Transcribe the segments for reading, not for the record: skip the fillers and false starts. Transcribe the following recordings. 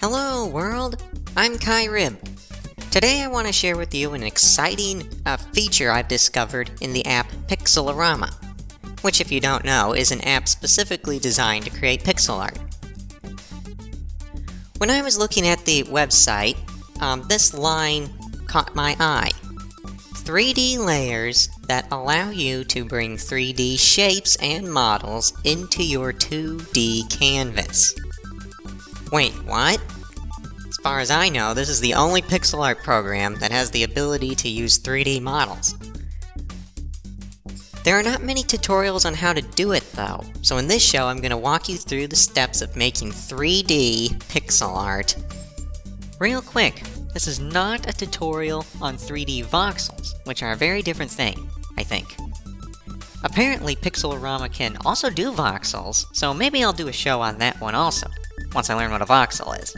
Hello world, I'm Kyrib. Today I want to share with you an exciting feature I've discovered in the app Pixelorama, which if you don't know is an app specifically designed to create pixel art. When I was looking at the website, this line caught my eye. 3D layers that allow you to bring 3D shapes and models into your 2D canvas. Wait, what? As far as I know, this is the only pixel art program that has the ability to use 3D models. There are not many tutorials on how to do it though, so in this show I'm going to walk you through the steps of making 3D pixel art. Real quick, this is not a tutorial on 3D voxels, which are a very different thing, I think. Apparently Pixelorama can also do voxels, so maybe I'll do a show on that one also, once I learn what a voxel is.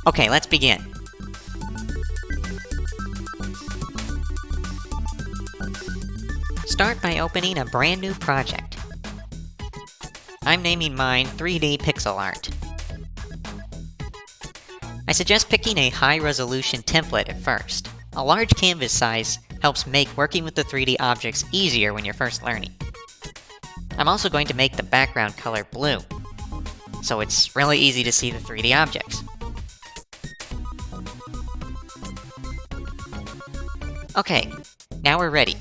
Okay, let's begin. Start by opening a brand new project. I'm naming mine 3D Pixel Art. I suggest picking a high-resolution template at first. A large canvas size helps make working with the 3D objects easier when you're first learning. I'm also going to make the background color blue, so it's really easy to see the 3D objects. Okay, now we're ready.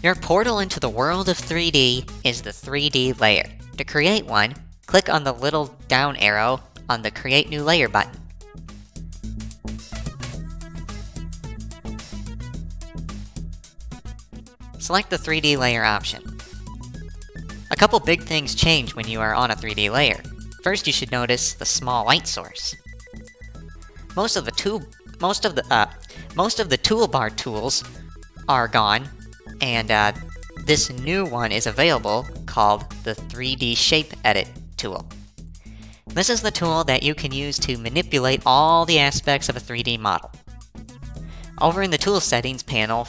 Your portal into the world of 3D is the 3D layer. To create one, click on the little down arrow on the Create New Layer button. Select the 3D layer option. A couple big things change when you are on a 3D layer. First, you should notice the small light source. Most of the toolbar tools are gone, and this new one is available called the 3D Shape Edit tool. This is the tool that you can use to manipulate all the aspects of a 3D model. Over in the Tool Settings panel,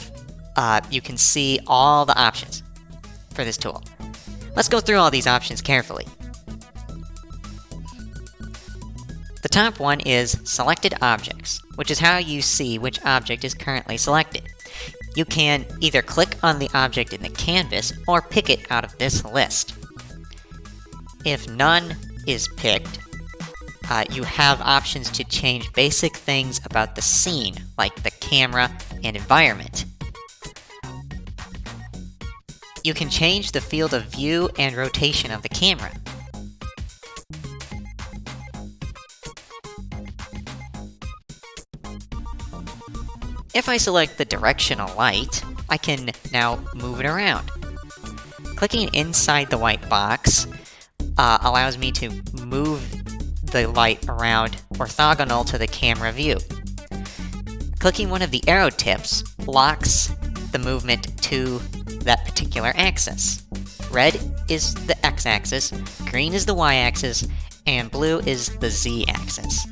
you can see all the options for this tool. Let's go through all these options carefully. The top one is Selected Objects, which is how you see which object is currently selected. You can either click on the object in the canvas or pick it out of this list. If none is picked, you have options to change basic things about the scene, like the camera and environment. You can change the field of view and rotation of the camera. If I select the directional light, I can now move it around. Clicking inside the white box allows me to move the light around orthogonal to the camera view. Clicking one of the arrow tips locks the movement to that particular axis. Red is the x-axis, green is the y-axis, and blue is the z-axis.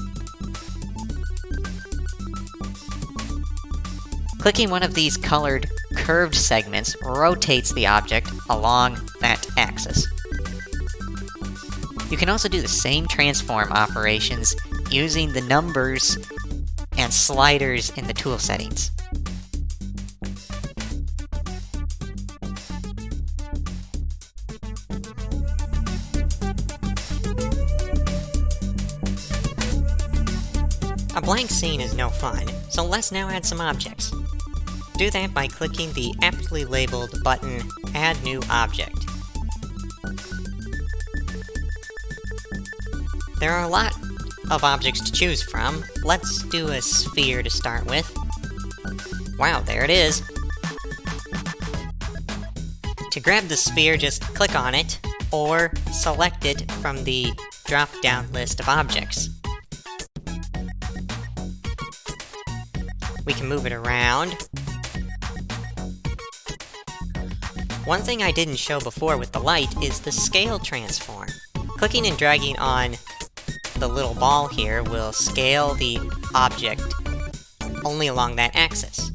Clicking one of these colored curved segments rotates the object along that axis. You can also do the same transform operations using the numbers and sliders in the tool settings. A blank scene is no fun, so let's now add some objects. Do that by clicking the aptly labeled button Add New Object. There are a lot of objects to choose from. Let's do a sphere to start with. Wow, there it is! To grab the sphere, just click on it, or select it from the drop-down list of objects. We can move it around. One thing I didn't show before with the light is the scale transform. Clicking and dragging on the little ball here will scale the object only along that axis.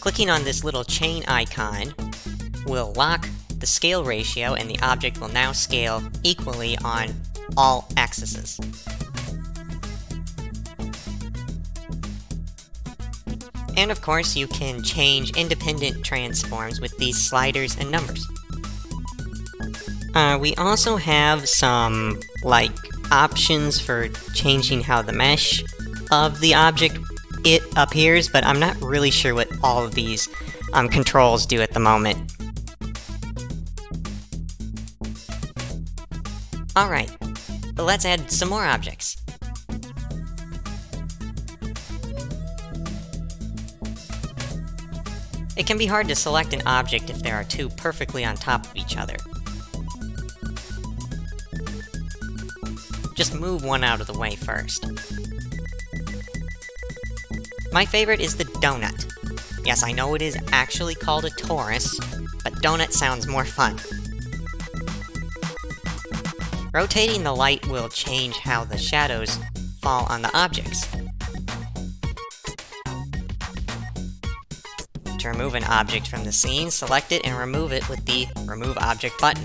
Clicking on this little chain icon will lock the scale ratio, and the object will now scale equally on all axes. And of course, you can change independent transforms with these sliders and numbers. We also have some, options for changing how the mesh of the object appears, but I'm not really sure what all of these controls do at the moment. Alright, but let's add some more objects. It can be hard to select an object if there are two perfectly on top of each other. Just move one out of the way first. My favorite is the donut. Yes, I know it is actually called a torus, but donut sounds more fun. Rotating the light will change how the shadows fall on the objects. To remove an object from the scene, select it and remove it with the Remove Object button.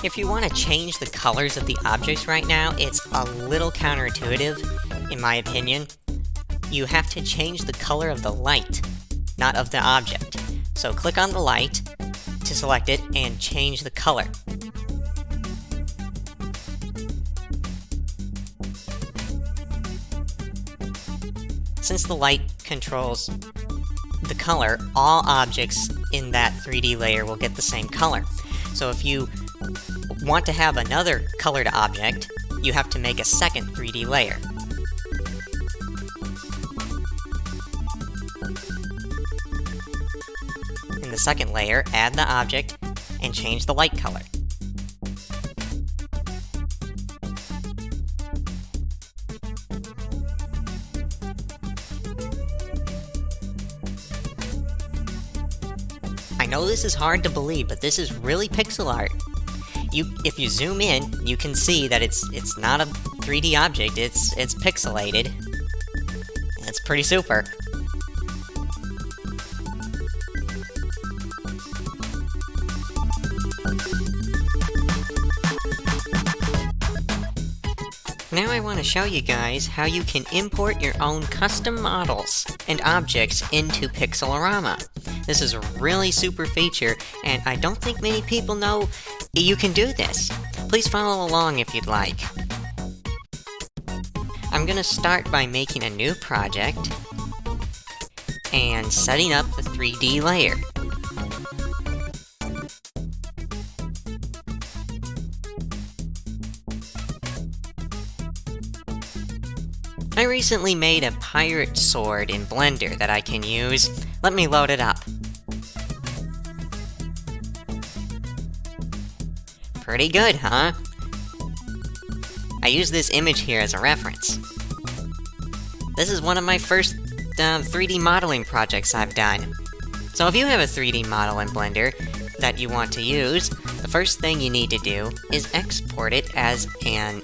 If you want to change the colors of the objects right now, it's a little counterintuitive, in my opinion. You have to change the color of the light, not of the object. So click on the light to select it and change the color. Since the light controls the color, all objects in that 3D layer will get the same color. So if you want to have another colored object, you have to make a second 3D layer. In the second layer, add the object and change the light color. I know this is hard to believe, but this is really pixel art. If you zoom in, you can see that it's not a 3D object, it's pixelated. It's pretty super. Now I want to show you guys how you can import your own custom models and objects into Pixelorama. This is a really super feature, and I don't think many people know you can do this. Please follow along if you'd like. I'm gonna start by making a new project and setting up the 3D layer. I recently made a pirate sword in Blender that I can use. Let me load it up. Pretty good, huh? I use this image here as a reference. This is one of my first 3D modeling projects I've done. So if you have a 3D model in Blender that you want to use, the first thing you need to do is export it as an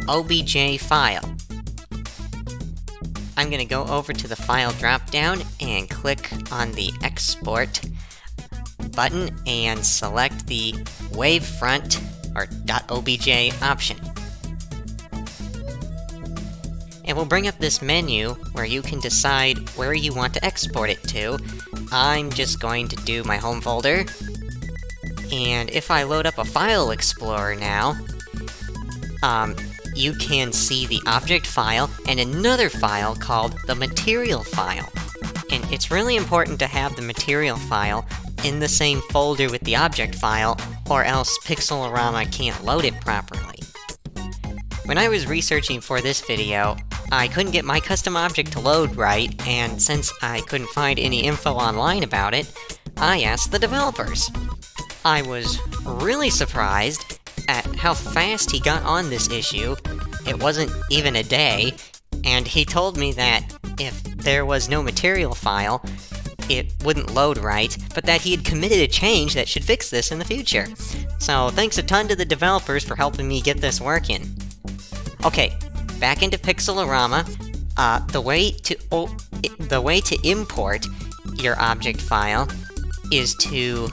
OBJ file. I'm gonna go over to the File drop-down and click on the Export button and select the Wavefront or .obj option. It will bring up this menu where you can decide where you want to export it to. I'm just going to do my home folder. And if I load up a file explorer now, you can see the object file and another file called the material file. And it's really important to have the material file in the same folder with the object file, or else Pixelorama can't load it properly. When I was researching for this video, I couldn't get my custom object to load right, and since I couldn't find any info online about it, I asked the developers. I was really surprised at how fast he got on this issue. It wasn't even a day, and he told me that if there was no material file, it wouldn't load right, but that he had committed a change that should fix this in the future. So thanks a ton to the developers for helping me get this working. Okay, back into Pixelorama. The way to import your object file is to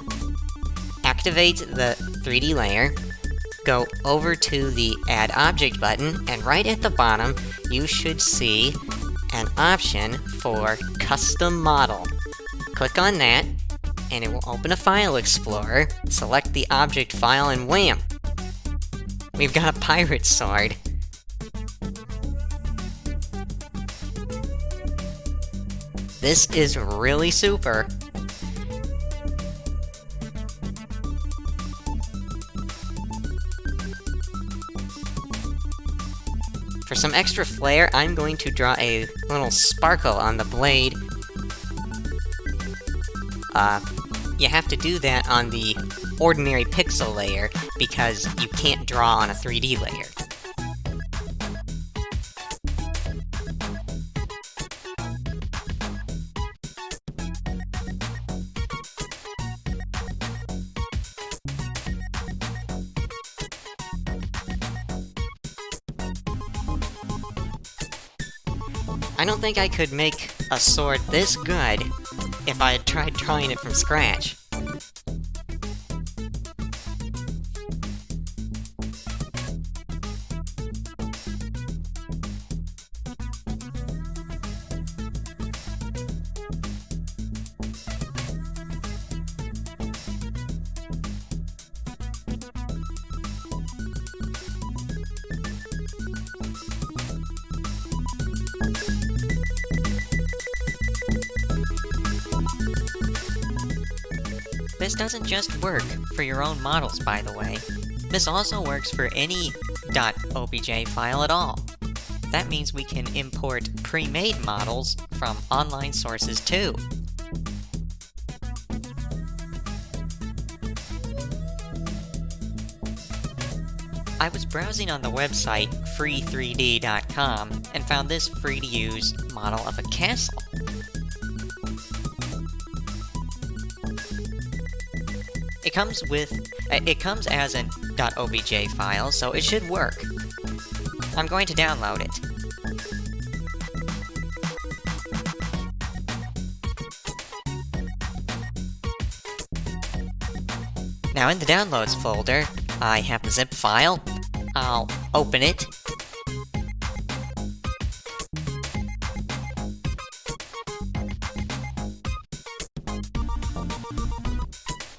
activate the 3D layer, go over to the Add Object button, and right at the bottom, you should see an option for Custom Model. Click on that, and it will open a file explorer, select the object file, and wham! We've got a pirate sword. This is really super. For some extra flair, I'm going to draw a little sparkle on the blade. You have to do that on the ordinary pixel layer, because you can't draw on a 3D layer. I don't think I could make a sword this good if I had tried drawing it from scratch. This doesn't just work for your own models, by the way. This also works for any .obj file at all. That means we can import pre-made models from online sources too. I was browsing on the website free3d.com and found this free-to-use model of a castle. It comes as an .obj file, so it should work. I'm going to download it. Now in the Downloads folder, I have the zip file. I'll open it.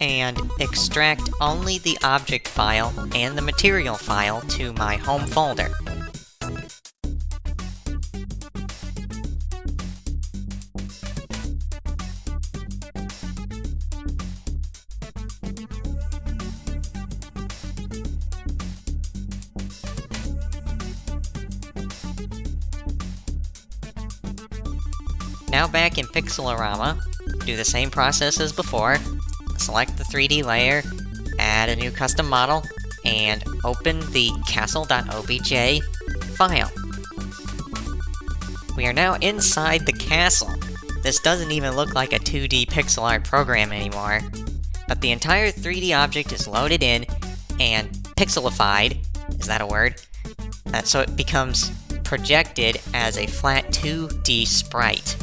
And extract only the object file and the material file to my home folder. Now back in Pixelorama, do the same process as before. Select the 3D layer, add a new custom model, and open the castle.obj file. We are now inside the castle. This doesn't even look like a 2D pixel art program anymore, but the entire 3D object is loaded in and pixelified, is that a word? So it becomes projected as a flat 2D sprite.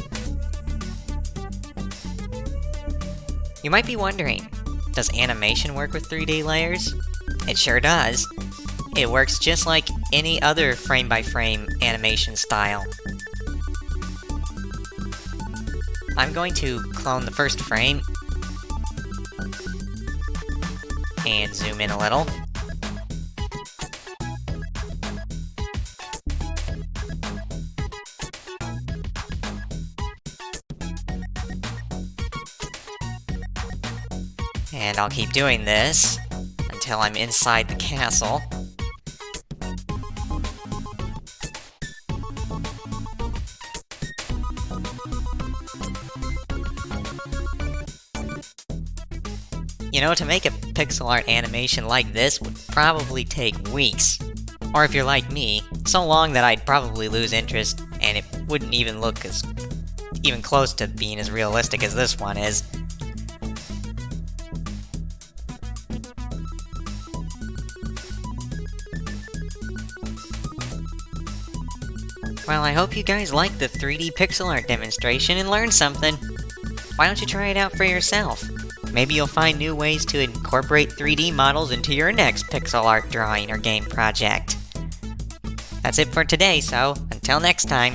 You might be wondering, does animation work with 3D layers? It sure does. It works just like any other frame-by-frame animation style. I'm going to clone the first frame and zoom in a little. And I'll keep doing this until I'm inside the castle. You know, to make a pixel art animation like this would probably take weeks. Or if you're like me, so long that I'd probably lose interest and it wouldn't even look even close to being as realistic as this one is. Well, I hope you guys liked the 3D pixel art demonstration and learned something. Why don't you try it out for yourself? Maybe you'll find new ways to incorporate 3D models into your next pixel art drawing or game project. That's it for today, so until next time.